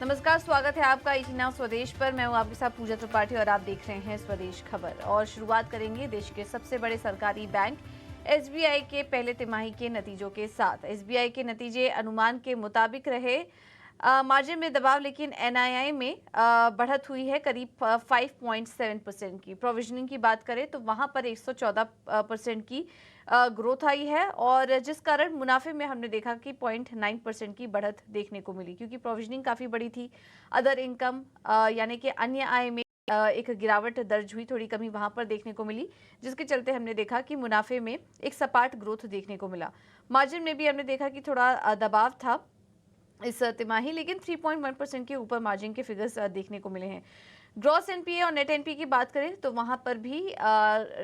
नमस्कार, स्वागत है आपका ET Now स्वदेश पर। मैं हूं आपके साथ पूजा त्रिपाठी और आप देख रहे हैं स्वदेश खबर। और शुरुआत करेंगे देश के सबसे बड़े सरकारी बैंक SBI के पहले तिमाही के नतीजों के साथ। SBI के नतीजे अनुमान के मुताबिक रहे। मार्जिन में दबाव, लेकिन NII में बढ़त हुई है करीब 5.7% की। प्रोविजनिंग की बात करें तो वहां पर 114% की ग्रोथ आई है, और जिस कारण मुनाफे में हमने देखा कि 0.9% की बढ़त देखने को मिली, क्योंकि प्रोविजनिंग काफ़ी बड़ी थी। अदर इनकम यानी कि अन्य आय में एक गिरावट दर्ज हुई, थोड़ी कमी वहां पर देखने को मिली, जिसके चलते हमने देखा कि मुनाफे में एक सपाट ग्रोथ देखने को मिला। मार्जिन में भी हमने देखा कि थोड़ा दबाव था इस तिमाही, लेकिन 3.1% के ऊपर मार्जिन के फिगर्स देखने को मिले हैं। ग्रॉस NPA और नेट NPA की बात करें तो वहां पर भी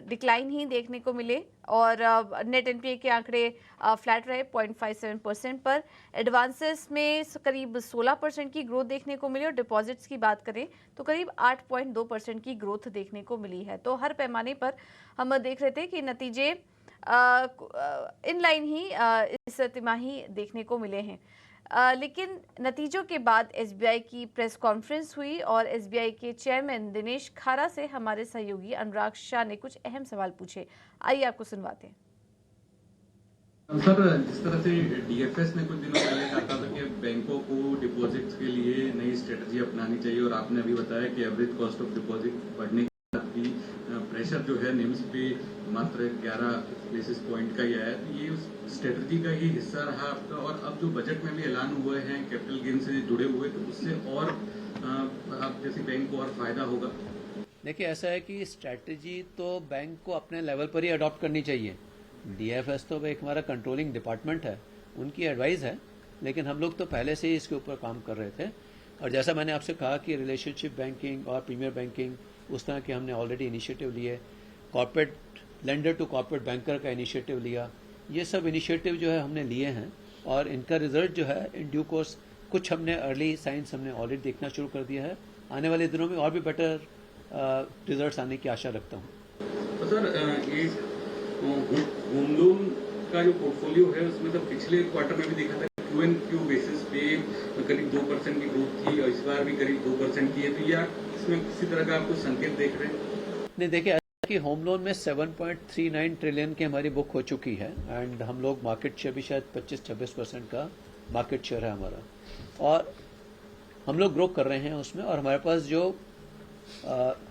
डिक्लाइन ही देखने को मिले, और नेट NPA के आंकड़े फ्लैट रहे 0.57% पर। एडवांसेस में करीब 16% की ग्रोथ देखने को मिली, और डिपॉजिट्स की बात करें तो करीब 8.2% की ग्रोथ देखने को मिली है। तो हर पैमाने पर हम देख रहे थे कि नतीजे इन लाइन ही इस तिमाही देखने को मिले हैं। लेकिन नतीजों के बाद SBI की प्रेस कॉन्फ्रेंस हुई, और SBI के चेयरमैन दिनेश खारा से हमारे सहयोगी अनुराग शाह ने कुछ अहम सवाल पूछे। आइए आपको सुनवाते हैं। सर, जिस तरह से DFS ने कुछ दिनों पहले कहा था कि बैंकों को डिपॉजिट्स के लिए नई स्ट्रेटजी अपनानी चाहिए, और आपने अभी बताया कि एवरेज कॉस्ट ऑफ डिपॉजिट बढ़ने के बाद भी प्रेशर जो है निम्स पे मात्र 11 बेसिस पॉइंट का ही आया, तो ये उस स्ट्रेटजी का ही हिस्सा रहा आपका। और अब जो बजट में भी ऐलान हुए हैं कैपिटल गेन से जुड़े हुए, तो उससे और आप जैसे बैंक को और फायदा होगा। देखिए, ऐसा है कि स्ट्रैटेजी तो बैंक को अपने लेवल पर ही अडॉप्ट करनी चाहिए। DFS तो एक हमारा कंट्रोलिंग डिपार्टमेंट है, उनकी एडवाइस है, लेकिन हम लोग तो पहले से ही इसके ऊपर काम कर रहे थे। और जैसा मैंने आपसे कहा कि रिलेशनशिप बैंकिंग और प्रीमियर बैंकिंग, उस तरह के हमने ऑलरेडी इनिशिएटिव लिए। Corporate lender to corporate banker का इनिशिएटिव लिया। ये सब इनिशिएटिव जो है हमने लिए हैं, और इनका रिजल्ट जो है इन ड्यू कोर्स कुछ हमने अर्ली साइंस हमने ऑलरेडी देखना शुरू कर दिया है। आने वाले दिनों में और भी बेटर रिजल्ट्स आने की आशा रखता हूँ। तो सर, ये होम लोन का जो पोर्टफोलियो है उसमें तो पिछले क्वार्टर में भी देखा था Q&Q बेसिस पे करीब 2% की ग्रोथ थी, और इस बार भी करीब 2% की है। तो या इसमें किसी तरह का आपको संकेत देख रहे हैं? नहीं, देखिए कि होम लोन में 7.39 ट्रिलियन की हमारी बुक हो चुकी है, एंड हम लोग मार्केट शेयर भी शायद 25-26% का मार्केट शेयर है हमारा, और हम लोग ग्रो कर रहे हैं उसमें। और हमारे पास जो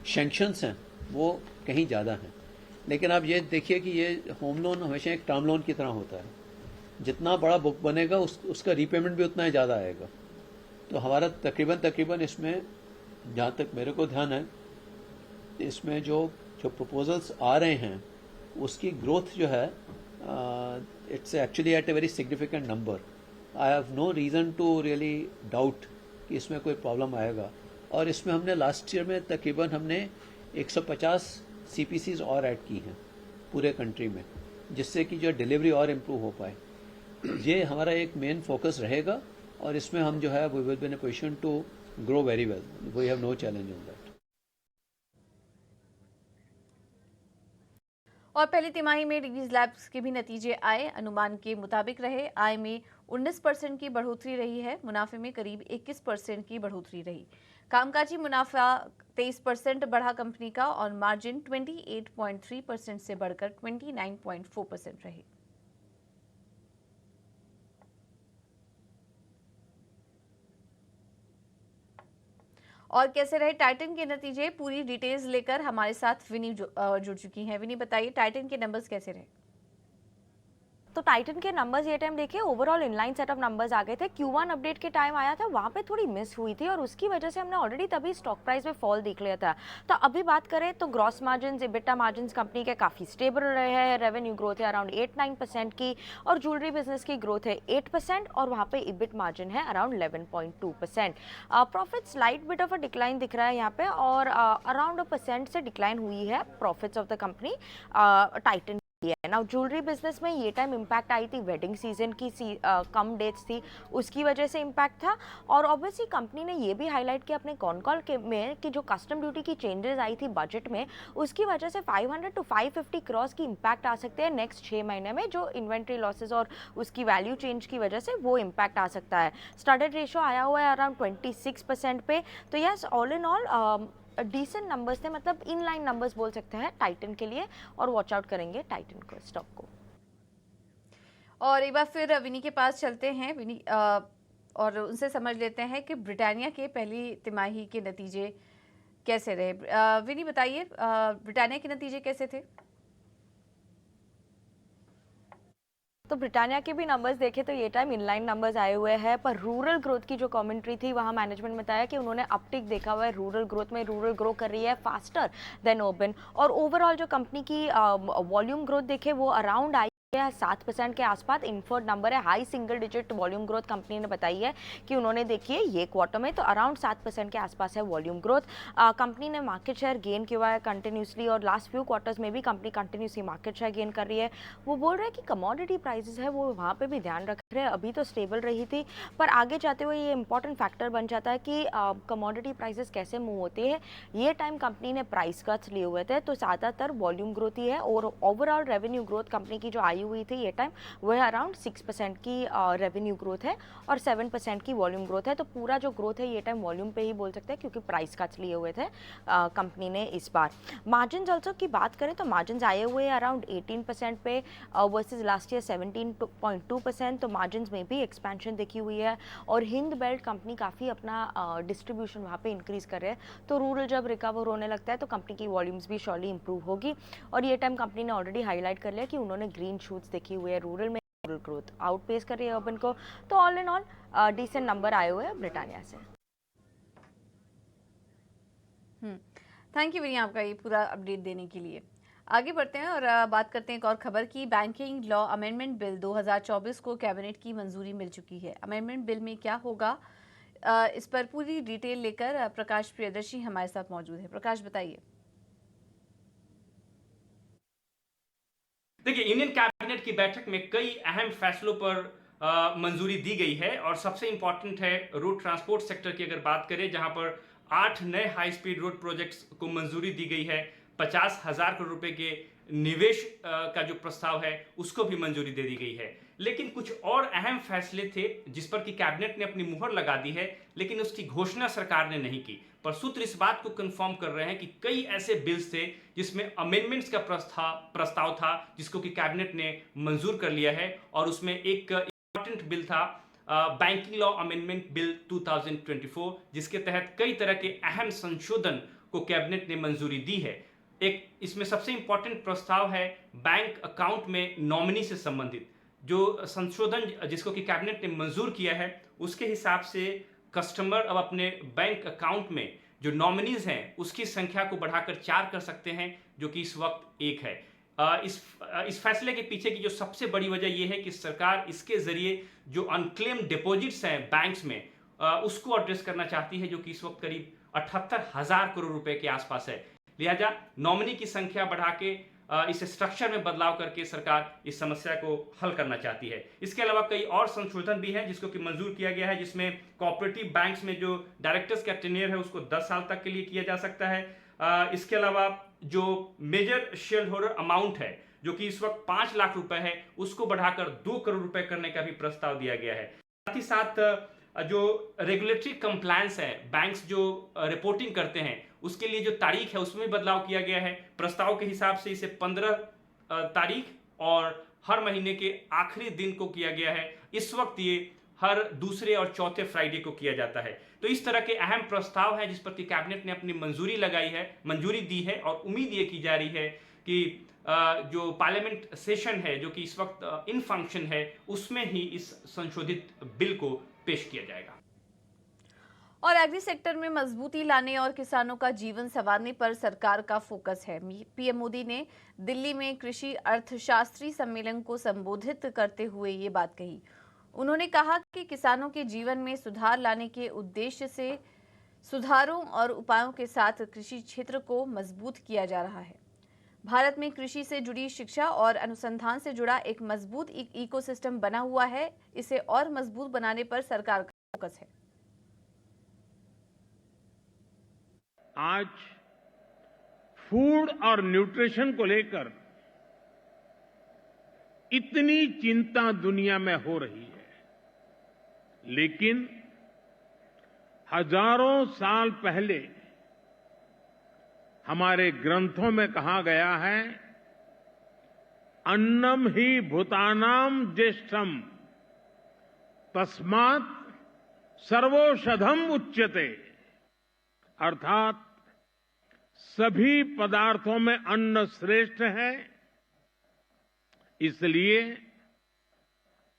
सैंक्शंस हैं वो कहीं ज़्यादा हैं। लेकिन आप ये देखिए कि ये होम लोन हमेशा एक टर्म लोन की तरह होता है, जितना बड़ा बुक बनेगा उसका रीपेमेंट भी उतना ही ज़्यादा आएगा। तो हमारा तकरीबन इसमें, जहाँ तक मेरे को ध्यान है, इसमें जो प्रपोजल्स आ रहे हैं उसकी ग्रोथ जो है it's actually at a very significant number. I have no reason to really doubt कि इसमें कोई प्रॉब्लम आएगा। और इसमें हमने लास्ट ईयर में तकरीबन हमने 150 CPCs और ऐड की हैं पूरे कंट्री में, जिससे कि जो डिलीवरी और इम्प्रूव हो पाए। ये हमारा एक मेन फोकस रहेगा, और इसमें हम जो है we will be in a position to grow very well. We have no challenge on that. और पहली तिमाही में डिवीज लैब्स के भी नतीजे आए, अनुमान के मुताबिक रहे। आय में 19% की बढ़ोतरी रही है, मुनाफे में करीब 21% की बढ़ोतरी रही। कामकाजी मुनाफा 23% बढ़ा कंपनी का, और मार्जिन 28.3% से बढ़कर 29.4% रही। और कैसे रहे टाइटन के नतीजे, पूरी डिटेल्स लेकर हमारे साथ विनी जुड़ चुकी हैं। विनी, बताइए टाइटन के नंबर्स कैसे रहे? तो टाइटन के नंबर्स ये टाइम देखिए overall inline set of numbers आ गए थे। Q1 अपडेट के टाइम आया था, वहाँ पे थोड़ी मिस हुई थी, और उसकी वजह से हमने ऑलरेडी तभी स्टॉक प्राइस में फॉल देख लिया था। तो अभी बात करें तो gross margin, EBITDA margin company के काफ़ी स्टेबल रहे हैं। रेवेन्यू ग्रोथ है अराउंड 8-9% की, और ज्वेलरी बिजनेस की ग्रोथ है 8%, और वहाँ पे EBIT मार्जिन है around 11.2%। Profit slight bit of a decline दिख रहा है यहाँ पे, और अराउंड 1% से डिक्लाइन हुई है profits of the company Titan है ना। ज्वेलरी बिजनेस में ये टाइम इम्पैक्ट आई थी, वेडिंग सीजन की कम डेट्स थी, उसकी वजह से इम्पैक्ट था। और ऑब्वियसली कंपनी ने ये भी हाईलाइट किया अपने कॉन कॉल के में कि जो कस्टम ड्यूटी की चेंजेस आई थी बजट में, उसकी वजह से 500 to 550 क्रॉस की इम्पैक्ट आ सकते हैं नेक्स्ट 6 महीने में, जो इन्वेंट्री लॉसेज और उसकी वैल्यू चेंज की वजह से वो इम्पैक्ट आ सकता है। स्टैंडर्ड रेशो आया हुआ है अराउंड 26% पे। तो yes, all in all decent numbers थे, मतलब इन लाइन नंबर्स बोल सकते हैं टाइटन के लिए, और वॉच आउट करेंगे टाइटन को, स्टॉक को। और एक बार फिर विनी के पास चलते हैं। विनी, और उनसे समझ लेते हैं कि ब्रिटानिया के पहली तिमाही के नतीजे कैसे रहे। विनी बताइए, ब्रिटानिया के नतीजे कैसे थे? तो ब्रिटानिया के भी नंबर्स देखे तो ये टाइम इनलाइन नंबर्स आए हुए हैं, पर रूरल ग्रोथ की जो कमेंट्री थी वहाँ मैनेजमेंट ने बताया कि उन्होंने अपटिक देखा हुआ है रूरल ग्रोथ में, रूरल ग्रो कर रही है फास्टर देन अर्बन। और ओवरऑल जो कंपनी की वॉल्यूम ग्रोथ देखे वो अराउंड आई है 7% के आसपास। इनफर्ड नंबर है, high single digit volume growth company ने बताई है कि उन्होंने देखी है ये क्वार्टर में, तो अराउंड 7% के आसपास है वॉल्यूम ग्रोथ। कंपनी ने मार्केट शेयर गेन किया है कंटिन्यूसली, और लास्ट फ्यू क्वार्टर्स में भी company continuously market share gain कर रही है। वो बोल रहे हैं कि कमोडिटी प्राइसेस है वो वहाँ पे भी ध्यान रख रहे हैं, अभी तो स्टेबल रही थी, पर आगे जाते हुए ये इंपॉर्टेंट फैक्टर बन जाता है कि कमोडिटी प्राइसेस कैसे मूव होती है। ये टाइम कंपनी ने प्राइस कट्स लिए हुए थे, तो ज़्यादातर वॉल्यूम ग्रोथ ही है, और ओवरऑल रेवेन्यू ग्रोथ कंपनी की जो आई हुई थी ये टाइम वह अराउंड 6% की रेवेन्यू ग्रोथ है और 7% की वॉल्यूम ग्रोथ है। तो पूरा जो ग्रोथ है ये टाइम वॉल्यूम पे ही बोल सकते हैं, क्योंकि प्राइस कट्स लिए हुए थे कंपनी ने इस बार। मार्जिन ऑल्सो की बात करें तो मार्जिन आए हुए अराउंड 18% पे वर्सेस लास्ट ईयर 17.2%, तो मार्जिन में भी एक्सपेंशन देखी हुई है। और हिंद बेल्ट कंपनी काफ़ी अपना डिस्ट्रीब्यूशन वहाँ पे इंक्रीज कर रहे हैं, तो रूरल जब रिकवर होने लगता है तो कंपनी की वॉल्यूम्स भी श्योरली इंप्रूव होगी। और ये टाइम कंपनी ने ऑलरेडी हाईलाइट कर लिया कि उन्होंने ग्रीन शूट्स देखी हुई है रूरल में, रूरल ग्रोथ आउटपेस कर रही है अर्बन को। तो all in all decent number आए हुए हैं ब्रिटानिया से। थैंक यू विनी आपका ये पूरा अपडेट देने के लिए। आगे बढ़ते हैं और बात करते हैं एक और खबर की। बैंकिंग लॉ अमेंडमेंट बिल 2024 को कैबिनेट की मंजूरी मिल चुकी है। अमेंडमेंट बिल में क्या होगा, इस पर पूरी डिटेल लेकर प्रकाश प्रियदर्शी हमारे साथ मौजूद है। प्रकाश बताइए। देखिए, इंडियन कैबिनेट की बैठक में कई अहम फैसलों पर मंजूरी दी गई है, और सबसे इंपॉर्टेंट है रोड ट्रांसपोर्ट सेक्टर की अगर बात करें, जहां पर 8 नए हाई स्पीड रोड प्रोजेक्ट्स को मंजूरी दी गई है। 50,000 करोड़ रुपए के निवेश का जो प्रस्ताव है उसको भी मंजूरी दे दी गई है। लेकिन कुछ और अहम फैसले थे जिस पर कि कैबिनेट ने अपनी मुहर लगा दी है, लेकिन उसकी घोषणा सरकार ने नहीं की। पर सूत्र इस बात को कंफर्म कर रहे हैं कि कई ऐसे बिल्स थे जिसमें अमेंडमेंट्स का प्रस्ताव था, जिसको कि कैबिनेट ने मंजूर कर लिया है। और उसमें एक इंपॉर्टेंट बिल था बैंकिंग लॉ अमेंडमेंट बिल 2024, जिसके तहत कई तरह के अहम संशोधन को कैबिनेट ने मंजूरी दी है। एक इसमें सबसे इंपॉर्टेंट प्रस्ताव है बैंक अकाउंट में नॉमिनी से संबंधित जो संशोधन, जिसको कि कैबिनेट ने मंजूर किया है। उसके हिसाब से कस्टमर अब अपने बैंक अकाउंट में जो नॉमिनीज हैं उसकी संख्या को बढ़ाकर 4 कर सकते हैं, जो कि इस वक्त 1 है। इस फैसले के पीछे की जो सबसे बड़ी वजह यह है कि सरकार इसके जरिए जो अनक्लेम डिपॉजिट्स हैं बैंक्स में, उसको एड्रेस करना चाहती है, जो कि इस वक्त करीब 78,000 करोड़ रुपए के आसपास है। लिहाजा नॉमिनी की संख्या बढ़ा के इस स्ट्रक्चर में बदलाव करके सरकार इस समस्या को हल करना चाहती है। इसके अलावा कई और संशोधन भी हैं जिसको कि मंजूर किया गया है, जिसमें कोऑपरेटिव बैंक्स में जो डायरेक्टर्स का टेन्योर है उसको 10 साल तक के लिए किया जा सकता है। इसके अलावा जो मेजर शेयर होल्डर अमाउंट है, जो कि इस वक्त 5 लाख रुपए है, उसको बढ़ाकर 2 करोड़ रुपए करने का भी प्रस्ताव दिया गया है। साथ ही साथ जो रेगुलेटरी कंप्लायंस है, बैंक्स जो रिपोर्टिंग करते हैं उसके लिए जो तारीख है उसमें बदलाव किया गया है। प्रस्ताव के हिसाब से इसे 15 तारीख और हर महीने के आखिरी दिन को किया गया है। इस वक्त ये हर दूसरे और चौथे फ्राइडे को किया जाता है। तो इस तरह के अहम प्रस्ताव है जिस पर कि कैबिनेट ने अपनी मंजूरी दी है, और उम्मीद ये की जा रही है कि जो पार्लियामेंट सेशन है जो कि इस वक्त इन फंक्शन है, उसमें ही इस संशोधित बिल को पेश किया जाएगा। और एग्री सेक्टर में मजबूती लाने और किसानों का जीवन संवारने पर सरकार का फोकस है। पीएम मोदी ने दिल्ली में कृषि अर्थशास्त्री सम्मेलन को संबोधित करते हुए ये बात कही। उन्होंने कहा कि किसानों के जीवन में सुधार लाने के उद्देश्य से सुधारों और उपायों के साथ कृषि क्षेत्र को मजबूत किया जा रहा है। भारत में कृषि से जुड़ी शिक्षा और अनुसंधान से जुड़ा एक मजबूत इकोसिस्टम बना हुआ है। इसे और मजबूत बनाने पर सरकार का फोकस है। आज फूड और न्यूट्रिशन को लेकर इतनी चिंता दुनिया में हो रही है, लेकिन हजारों साल पहले हमारे ग्रंथों में कहा गया है, अन्नम ही भूतानाम ज्येष्ठम तस्मात् सर्वौषधम उच्यते। अर्थात सभी पदार्थों में अन्न श्रेष्ठ है, इसलिए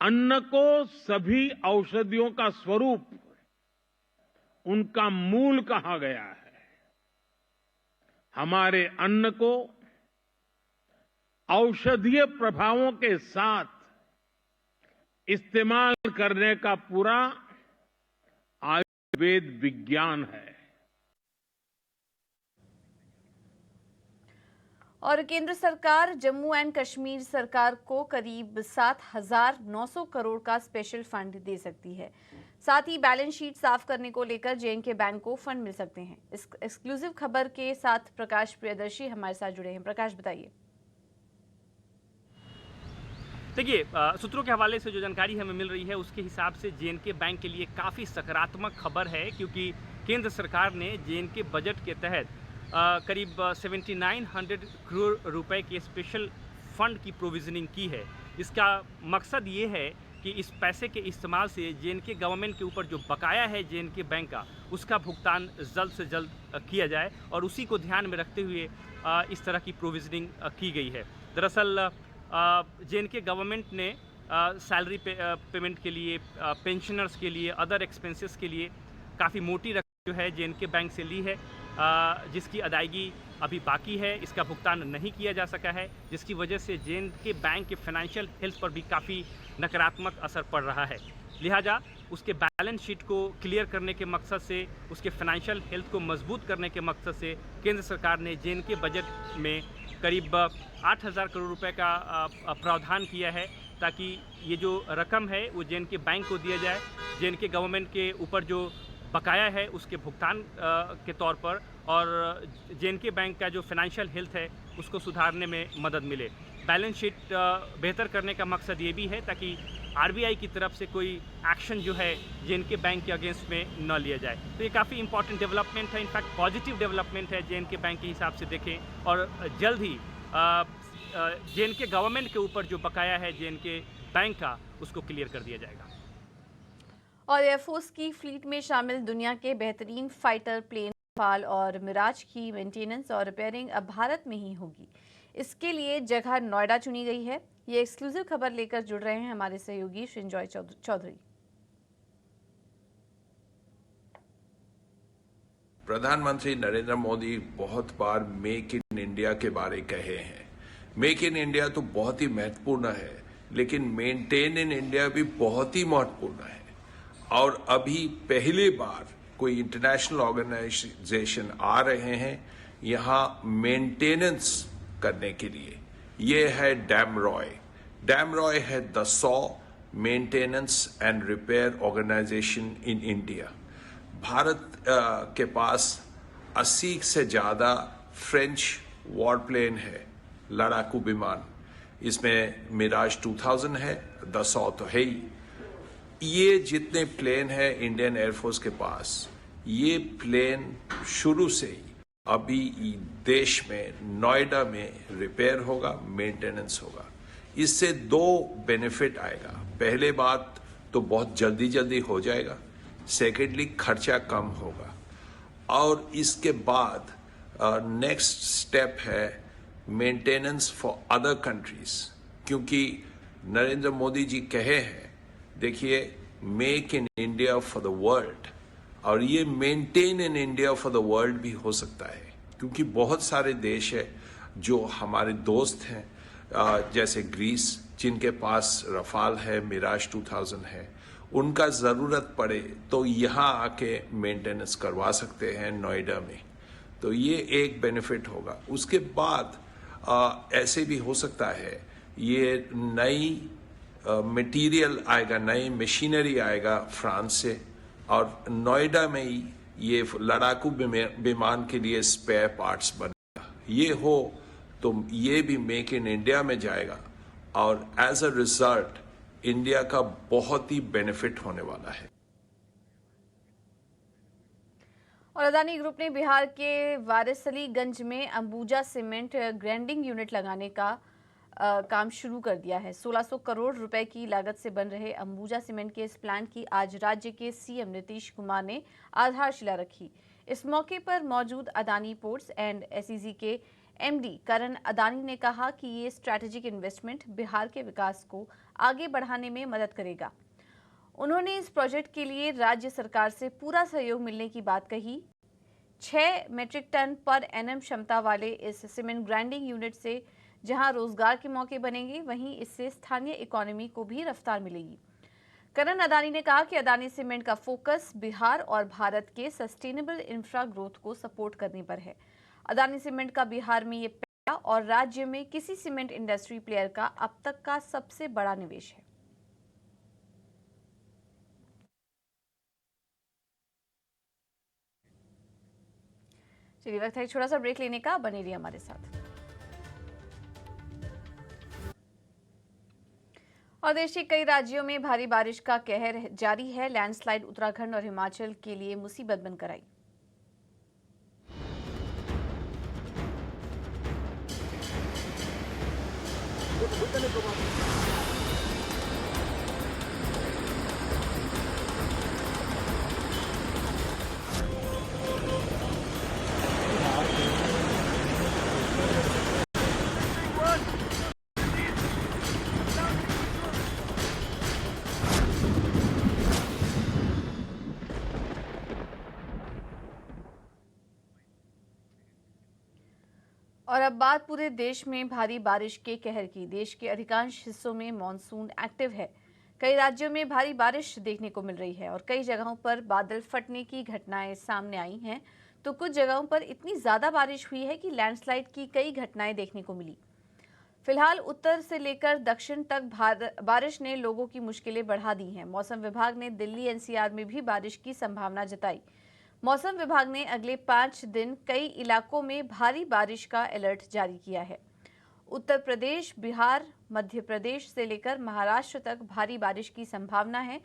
अन्न को सभी औषधियों का स्वरूप, उनका मूल कहा गया है। हमारे अन्न को औषधीय प्रभावों के साथ इस्तेमाल करने का पूरा आयुर्वेद विज्ञान है। और केंद्र सरकार जम्मू एंड कश्मीर सरकार को करीब 7,900 करोड़ का स्पेशल फंड दे सकती है। साथ ही बैलेंस शीट साफ करने को लेकर जे&के बैंक को फंड मिल सकते हैं। इस एक्सक्लूसिव खबर के साथ प्रकाश प्रियदर्शी हमारे साथ जुड़े हैं। प्रकाश, बताइए। देखिए, सूत्रों के हवाले से जो जानकारी हमें मिल रही है उसके हिसाब से जे&के बैंक के लिए काफ़ी सकारात्मक खबर है, क्योंकि केंद्र सरकार ने जे&के बजट के तहत करीब 7,900 करोड़ रुपए के स्पेशल फंड की प्रोविजनिंग की है। इसका मकसद ये है कि इस पैसे के इस्तेमाल से जे&के गवर्नमेंट के ऊपर जो बकाया है जे&के बैंक का, उसका भुगतान जल्द से जल्द किया जाए, और उसी को ध्यान में रखते हुए इस तरह की प्रोविजनिंग की गई है। दरअसल जे&के गवर्नमेंट ने सैलरी पेमेंट के लिए, पेंशनर्स के लिए, अदर एक्सपेंसेस के लिए काफ़ी मोटी रकम जो है जे&के बैंक से ली है, जिसकी अदायगी अभी बाकी है। इसका भुगतान नहीं किया जा सका है, जिसकी वजह से जे&के बैंक के फाइनेंशियल हेल्थ पर भी काफ़ी नकारात्मक असर पड़ रहा है। लिहाजा उसके बैलेंस शीट को क्लियर करने के मकसद से, उसके फाइनेंशियल हेल्थ को मजबूत करने के मकसद से केंद्र सरकार ने जे&के बजट में करीब 8,000 करोड़ रुपए का प्रावधान किया है, ताकि ये जो रकम है वो जे&के बैंक को दिया जाए। जे&के गवर्नमेंट के ऊपर जो बकाया है उसके भुगतान के तौर पर, और जे&के बैंक का जो फाइनेंशियल हेल्थ है उसको सुधारने में मदद मिले। बैलेंस शीट बेहतर करने का मकसद ये भी है ताकि आरबीआई की तरफ से कोई एक्शन जो है जे&के बैंक के अगेंस्ट में न लिया जाए। तो ये काफ़ी इंपॉर्टेंट डेवलपमेंट है, इनफैक्ट पॉजिटिव डेवलपमेंट है जे&के बैंक के हिसाब से देखें, और जल्द ही जे&के गवर्नमेंट के ऊपर जो बकाया है जे&के बैंक का, उसको क्लियर कर दिया जाएगा। और एयरफोर्स की फ्लीट में शामिल दुनिया के बेहतरीन फाइटर प्लेन रफाल और मिराज की मेंटेनेंस और रिपेयरिंग अब भारत में ही होगी। इसके लिए जगह नोएडा चुनी गई है। ये एक्सक्लूसिव खबर लेकर जुड़ रहे हैं हमारे सहयोगी श्रिंजॉय चौधरी। प्रधानमंत्री नरेंद्र मोदी बहुत बार मेक इन इंडिया के बारे कहे हैं। मेक इन इंडिया तो बहुत ही महत्वपूर्ण है, लेकिन मेंटेन इन इंडिया भी बहुत ही महत्वपूर्ण है। और अभी पहली बार कोई इंटरनेशनल ऑर्गेनाइजेशन आ रहे हैं यहाँ मेंटेनेंस करने के लिए। ये है डैम रॉय। डैम रॉय है the 100 maintenance and repair organization in India. Bharat के पास 80 से ज्यादा फ्रेंच वॉर प्लेन है, लड़ाकू विमान। इसमें मिराज 2000 है, द 100 तो है ही। ये जितने प्लेन है इंडियन एयरफोर्स के पास, ये प्लेन शुरू से ही अभी देश में नोएडा में रिपेयर होगा, मेंटेनेंस होगा। इससे 2 बेनिफिट आएगा। पहले बात तो बहुत जल्दी हो जाएगा, सेकेंडली खर्चा कम होगा, और इसके बाद नेक्स्ट स्टेप है मेंटेनेंस फॉर अदर कंट्रीज। क्योंकि नरेंद्र मोदी जी कहे हैं, देखिए, make in India for the world, और ये maintain in India for the world भी हो सकता है, क्योंकि बहुत सारे देश है जो हमारे दोस्त हैं, जैसे ग्रीस, जिनके पास रफाल है, मिराज 2000 है। उनका जरूरत पड़े तो यहाँ आके मेंटेनेंस करवा सकते हैं नोएडा में। तो ये एक बेनिफिट होगा। उसके बाद ऐसे भी हो सकता है ये नई मटेरियल आएगा, नई मशीनरी आएगा फ्रांस से, और नोएडा में ही ये लड़ाकू विमान के लिए स्पेयर पार्ट्स बनेगा। ये हो तो ये भी मेक इन इंडिया में जाएगा और एज अ रिजल्ट इंडिया का बहुत ही बेनिफिट होने वाला है। और अदानी ग्रुप ने बिहार के वारिसलीगंज में अंबुजा सीमेंट ग्राइंडिंग यूनिट लगाने का काम शुरू कर दिया है। 1600 करोड़ रुपए की लागत से बन रहे अंबुजा सीमेंट के इस प्लांट की आज राज्य के सीएम नीतीश कुमार ने आधारशिला रखी। इस मौके पर मौजूद अदानी पोर्ट्स एंड एसईजी के एमडी करण अदानी ने कहा कि ये स्ट्रैटेजिक इन्वेस्टमेंट बिहार के विकास को आगे बढ़ाने में मदद करेगा। उन्होंने इस प्रोजेक्ट के लिए राज्य सरकार से पूरा सहयोग मिलने की बात कही। 6 मीट्रिक टन पर एनएम क्षमता वाले इस सीमेंट ग्राइंडिंग यूनिट से जहां रोजगार के मौके बनेंगे, वहीं इससे स्थानीय इकोनॉमी को भी रफ्तार मिलेगी। करण अदानी ने कहा कि अदानी सीमेंट का फोकस बिहार और भारत के सस्टेनेबल इंफ्रा ग्रोथ को सपोर्ट करने पर है। अदानी सीमेंट का बिहार में ये पहला और राज्य में किसी सीमेंट इंडस्ट्री प्लेयर का अब तक का सबसे बड़ा निवेश है। चलिए, वक्त है छोटा सा ब्रेक लेने का, बने रहिए हमारे साथ। और देश के कई राज्यों में भारी बारिश का कहर जारी है। लैंडस्लाइड उत्तराखंड और हिमाचल के लिए मुसीबत बनकर आई। और अब बात पूरे देश में भारी बारिश के कहर की। देश के अधिकांश हिस्सों में मॉनसून एक्टिव है। कई राज्यों में भारी बारिश देखने को मिल रही है और कई जगहों पर बादल फटने की घटनाएं सामने आई हैं, तो कुछ जगहों पर इतनी ज्यादा बारिश हुई है कि लैंडस्लाइड की कई घटनाएं देखने को मिली। फिलहाल उत्तर से लेकर दक्षिण तक बारिश ने लोगों की मुश्किलें बढ़ा दी हैं। मौसम विभाग ने दिल्ली एनसीआर में भी बारिश की संभावना जताई। मौसम विभाग ने अगले 5 दिन कई इलाकों में भारी बारिश का अलर्ट जारी किया है। उत्तर प्रदेश, बिहार, मध्य प्रदेश से लेकर महाराष्ट्र तक भारी बारिश की संभावना है।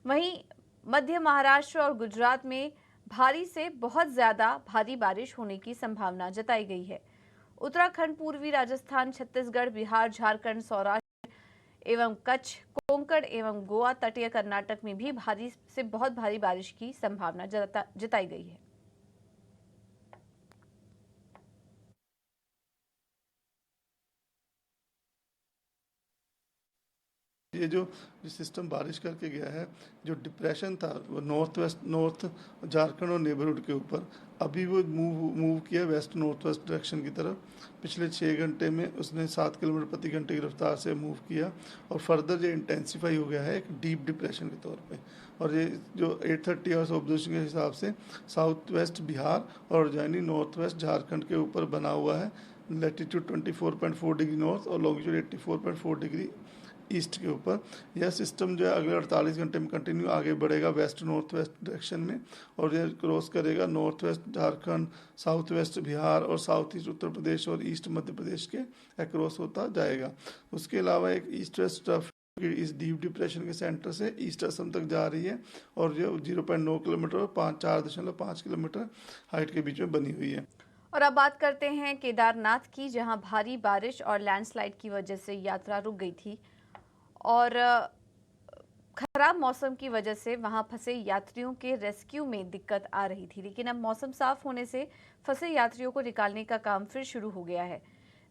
वहीं मध्य महाराष्ट्र और गुजरात में भारी से बहुत ज्यादा भारी बारिश होने की संभावना जताई गई है। उत्तराखंड, पूर्वी राजस्थान, छत्तीसगढ़, बिहार, झारखंड, सौराष्ट्र एवं कच्छ, कोंकण एवं गोवा, तटीय कर्नाटक में भी भारी से बहुत भारी बारिश की संभावना जताई गई है। ये जो सिस्टम बारिश करके गया है, जो डिप्रेशन था वो नॉर्थ झारखंड और नेबरहुड के ऊपर, अभी वो मूव किया वेस्ट नॉर्थ वेस्ट डायरेक्शन की तरफ। पिछले 6 घंटे में उसने 7 किलोमीटर प्रति घंटे की रफ्तार से मूव किया और फर्दर ये इंटेंसिफाई हो गया है एक डीप डिप्रेशन के तौर पे। और ये जो 830 आवर्स ऑब्जर्वेशन के हिसाब से साउथ वेस्ट बिहार और यानी नॉर्थ वेस्ट झारखंड के ऊपर बना हुआ है। लैटिट्यूड 24.4 डिग्री नॉर्थ और लॉन्गिट्यूड 84.4 डिग्री ईस्ट के ऊपर। यह सिस्टम जो है अगले 48 घंटे में कंटिन्यू आगे बढ़ेगा वेस्ट नॉर्थ वेस्ट डायरेक्शन में, और यह क्रॉस करेगा north west Jharkhand, south west Bihar और साउथ ईस्ट उत्तर प्रदेश और ईस्ट मध्य प्रदेश के अक्रॉस होता जाएगा। उसके अलावा एक ईस्ट वेस्ट ट्रफ इस डीप डिप्रेशन के सेंटर से ईस्ट असम तक जा रही है और ये 0.9 किलोमीटर और 4.5 किलोमीटर हाइट के बीच में बनी हुई है। और अब बात करते हैं केदारनाथ की, जहां भारी बारिश और लैंडस्लाइड की वजह से यात्रा रुक गई थी और खराब मौसम की वजह से वहां फंसे यात्रियों के रेस्क्यू में दिक्कत आ रही थी। लेकिन अब मौसम साफ होने से फंसे यात्रियों को निकालने का काम फिर शुरू हो गया है।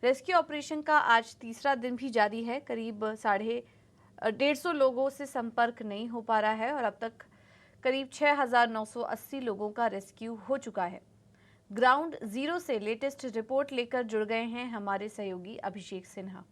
रेस्क्यू ऑपरेशन का आज तीसरा दिन भी जारी है। करीब 150 लोगों से संपर्क नहीं हो पा रहा है और अब तक करीब 6,980 लोगों का रेस्क्यू हो चुका है। ग्राउंड जीरो से लेटेस्ट रिपोर्ट लेकर जुड़ गए हैं हमारे सहयोगी अभिषेक सिन्हा।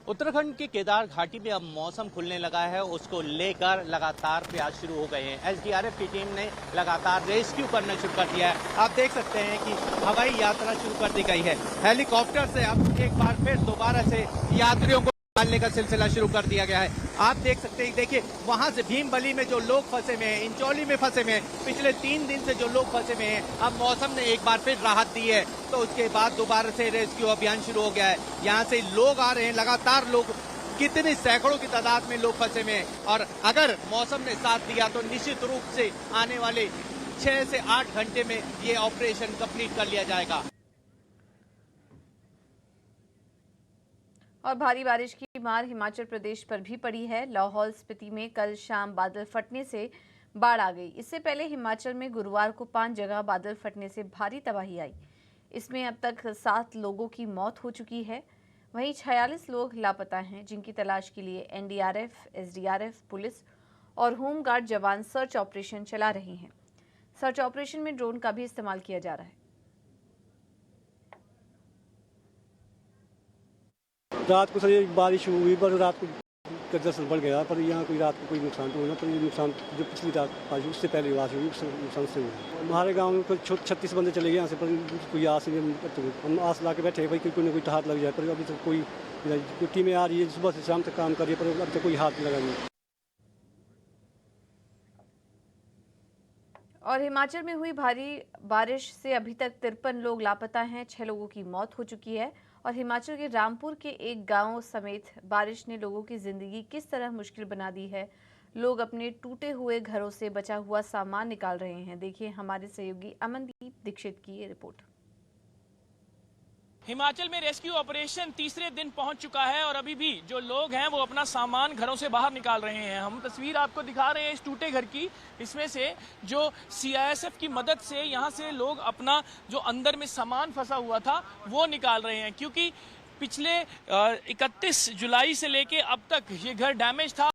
उत्तराखंड के केदार घाटी में अब मौसम खुलने लगा है, उसको लेकर लगातार प्रयास शुरू हो गए हैं। एसडीआरएफ की टीम ने लगातार रेस्क्यू करना शुरू कर दिया है। आप देख सकते हैं कि हवाई यात्रा शुरू कर दी गई है। हेलीकॉप्टर से अब एक बार फिर दोबारा से यात्रियों को निकालने का सिलसिला शुरू कर दिया गया है। आप देख सकते हैं, देखिए वहां से भीमबली में जो लोग फंसे हुए हैं, इंचौली में फंसे हुए हैं, पिछले 3 दिन से जो लोग फंसे हुए हैं, अब मौसम ने एक बार फिर राहत दी है, तो उसके बाद दोबारा से रेस्क्यू अभियान शुरू हो गया है। यहाँ से लोग आ रहे हैं, लगातार लोग, कितने सैकड़ों की तादाद में लोग फंसे हुए हैं, और अगर मौसम ने साथ दिया तो निश्चित रूप से आने वाले 6 से 8 घंटे में ये ऑपरेशन कंप्लीट कर लिया जाएगा। और भारी बारिश की मार हिमाचल प्रदेश पर भी पड़ी है। लाहौल स्पीति में कल शाम बादल फटने से बाढ़ आ गई। इससे पहले हिमाचल में गुरुवार को 5 जगह बादल फटने से भारी तबाही आई। इसमें अब तक 7 लोगों की मौत हो चुकी है। वहीं 46 लोग लापता हैं, जिनकी तलाश के लिए एनडीआरएफ, एसडीआरएफ, पुलिस और होमगार्ड जवान सर्च ऑपरेशन चला रहे हैं। सर्च ऑपरेशन में ड्रोन का भी इस्तेमाल किया जा रहा है। रात को सर बारिश हुई, पर रात को दरअसल बढ़ गया, पर यहाँ कोई रात को कोई नुकसान तो हुआ, पर ये नुकसान जो पिछली रात बारिश उससे पहले बारिश हुई उस नुकसान से हुआ। हमारे गांव में कुछ 36 बंदे चले गए यहाँ से, पर कोई आस नहीं, हम आस ला के बैठे भाई कोई ना कोई हाथ लग जाए, पर अभी तक कोई टीमें आ रही है, सुबह से शाम तक काम कर रही है, पर अभी तक कोई हाथ लगा नहीं। और हिमाचल में हुई भारी बारिश से अभी तक 53 लोग लापता हैं, 6 लोगों की मौत हो चुकी है। और हिमाचल के रामपुर के एक गांव समेत बारिश ने लोगों की जिंदगी किस तरह मुश्किल बना दी है। लोग अपने टूटे हुए घरों से बचा हुआ सामान निकाल रहे हैं। देखिए हमारे सहयोगी अमनदीप दीक्षित की ये रिपोर्ट। हिमाचल में रेस्क्यू ऑपरेशन तीसरे दिन पहुंच चुका है और अभी भी जो लोग हैं वो अपना सामान घरों से बाहर निकाल रहे हैं। हम तस्वीर आपको दिखा रहे हैं इस टूटे घर की। इसमें से जो सीआईएसएफ की मदद से यहाँ से लोग अपना जो अंदर में सामान फंसा हुआ था वो निकाल रहे हैं, क्योंकि पिछले 31 जुलाई से लेके अब तक ये घर डैमेज था,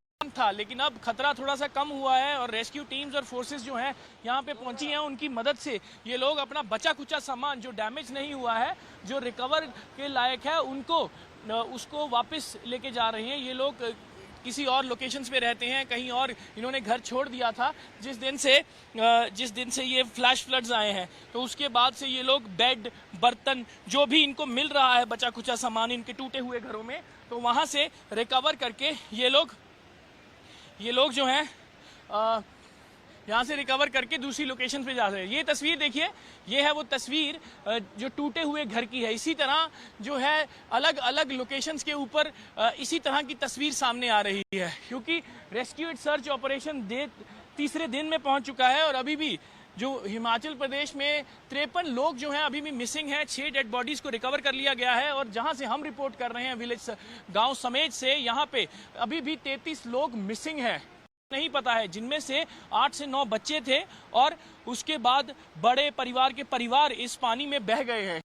लेकिन अब खतरा थोड़ा सा कम हुआ है और रेस्क्यू टीम्स और फोर्सेस जो हैं यहाँ पे पहुंची हैं, उनकी मदद से ये लोग अपना बचा कुचा सामान जो डैमेज नहीं हुआ है, जो रिकवर के लायक है, उसको वापस लेके जा रहे हैं। ये लोग किसी और लोकेशंस पे रहते हैं, कहीं और इन्होंने घर छोड़ दिया था जिस दिन से ये फ्लैश फ्लड्स आए हैं। तो उसके बाद से ये लोग बेड, बर्तन, जो भी इनको मिल रहा है बचा कुचा सामान इनके टूटे हुए घरों में, तो वहाँ से रिकवर करके ये लोग जो हैं यहाँ से रिकवर करके दूसरी लोकेशन पे जा रहे हैं। ये तस्वीर देखिए, ये है वो तस्वीर जो टूटे हुए घर की है। इसी तरह जो है अलग अलग लोकेशंस के ऊपर इसी तरह की तस्वीर सामने आ रही है, क्योंकि रेस्क्यू एंड सर्च ऑपरेशन तीसरे दिन में पहुंच चुका है और अभी भी जो हिमाचल प्रदेश में 53 लोग जो हैं अभी भी मिसिंग हैं। 6 डेड बॉडीज को रिकवर कर लिया गया है और जहां से हम रिपोर्ट कर रहे हैं विलेज गांव समेत से, यहाँ पे अभी भी 33 लोग मिसिंग हैं, नहीं पता है, जिनमें से 8 से 9 बच्चे थे और उसके बाद बड़े परिवार के परिवार इस पानी में बह गए हैं।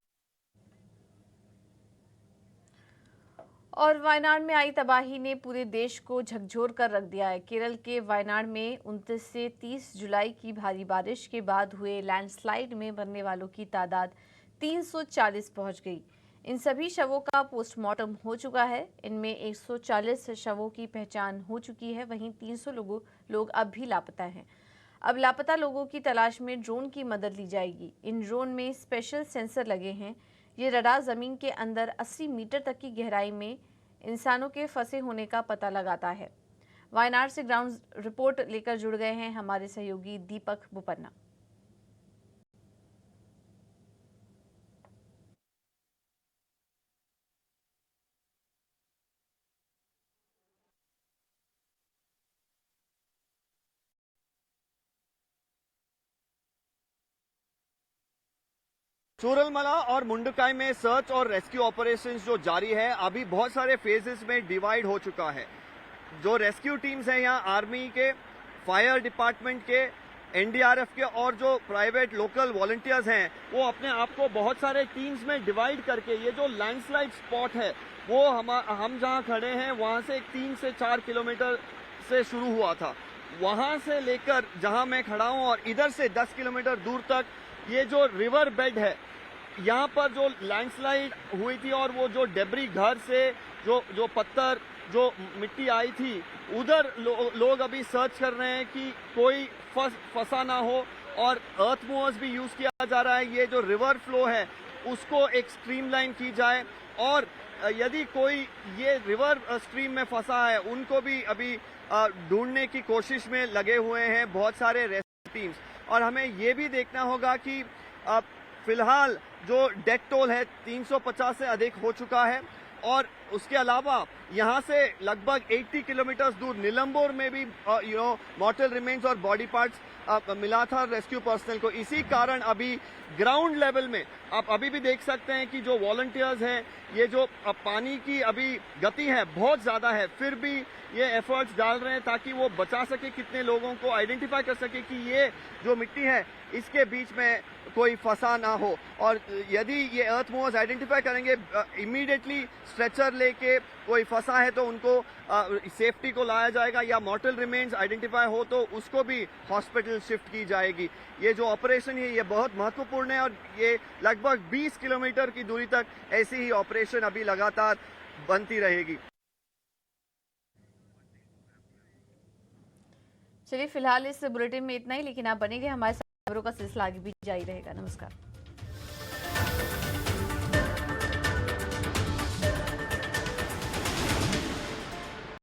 और वायनाड में आई तबाही ने पूरे देश को झकझोर कर रख दिया है। केरल के वायनाड में 29 से 30 जुलाई की भारी बारिश के बाद हुए लैंडस्लाइड में मरने वालों की तादाद 340 पहुंच गई। इन सभी शवों का पोस्टमार्टम हो चुका है। इनमें 140 शवों की पहचान हो चुकी है, वहीं 300 लोग अब भी लापता हैं। अब लापता लोगों की तलाश में ड्रोन की मदद ली जाएगी। इन ड्रोन में स्पेशल सेंसर लगे हैं। ये रडार जमीन के अंदर 80 मीटर तक की गहराई में इंसानों के फंसे होने का पता लगाता है। वायनाड से ग्राउंड रिपोर्ट लेकर जुड़ गए हैं हमारे सहयोगी दीपक बुपन्ना। चोरलमला और मुंडकाई में सर्च और रेस्क्यू ऑपरेशंस जो जारी है, अभी बहुत सारे फेजेस में डिवाइड हो चुका है। जो रेस्क्यू टीम्स हैं यहाँ आर्मी के, फायर डिपार्टमेंट के, एनडीआरएफ के और जो प्राइवेट लोकल वॉलंटियर्स हैं, वो अपने आप को बहुत सारे टीम्स में डिवाइड करके, ये जो लैंडस्लाइड स्पॉट है वो हम जहाँ खड़े हैं वहाँ से 3 से 4 किलोमीटर से शुरू हुआ था, वहाँ से लेकर जहाँ मैं खड़ा हूँ और इधर से 10 किलोमीटर दूर तक ये जो रिवर बेड है, यहाँ पर जो लैंडस्लाइड हुई थी और वो जो डेब्री घर से जो पत्थर जो मिट्टी आई थी उधर लोग अभी सर्च कर रहे हैं कि कोई फंसा ना हो, और अर्थ मूवर्स भी यूज किया जा रहा है। ये जो रिवर फ्लो है उसको एक स्ट्रीमलाइन की जाए, और यदि कोई ये रिवर स्ट्रीम में फंसा है उनको भी अभी ढूंढने की कोशिश में लगे हुए हैं बहुत सारे रेस्क्यू टीम्स। और हमें ये भी देखना होगा कि फिलहाल जो डेथ टोल है 350 से अधिक हो चुका है, और उसके अलावा यहाँ से लगभग 80 किलोमीटर दूर निलंबोर में भी मॉर्टल रिमेन्स और बॉडी पार्ट्स मिला था रेस्क्यू पर्सनल को। इसी कारण अभी ग्राउंड लेवल में आप अभी भी देख सकते हैं कि जो वॉलंटियर्स हैं, ये जो पानी की अभी गति है बहुत ज्यादा है, फिर भी ये एफर्ट्स डाल रहे हैं ताकि वो बचा सके, कितने लोगों को आइडेंटिफाई कर सके कि ये जो मिट्टी है इसके बीच में कोई फंसा ना हो। और यदि ये अर्थ मूवर्स आइडेंटिफाई करेंगे, इमीडिएटली स्ट्रेचर लेके कोई फंसा है तो उनको सेफ्टी को लाया जाएगा, या मॉर्टल रिमेन्स आइडेंटिफाई हो तो उसको भी हॉस्पिटल शिफ्ट की जाएगी। ये जो ऑपरेशन है ये बहुत महत्वपूर्ण है, और ये लगभग 20 किलोमीटर की दूरी तक ऐसी ही ऑपरेशन अभी लगातार बनती रहेगी। चलिए फिलहाल इस बुलेटिन में इतना ही, लेकिन आप बने रहिए, हमारे साथ खबरों का सिलसिला आगे भी जारी रहेगा। नमस्कार।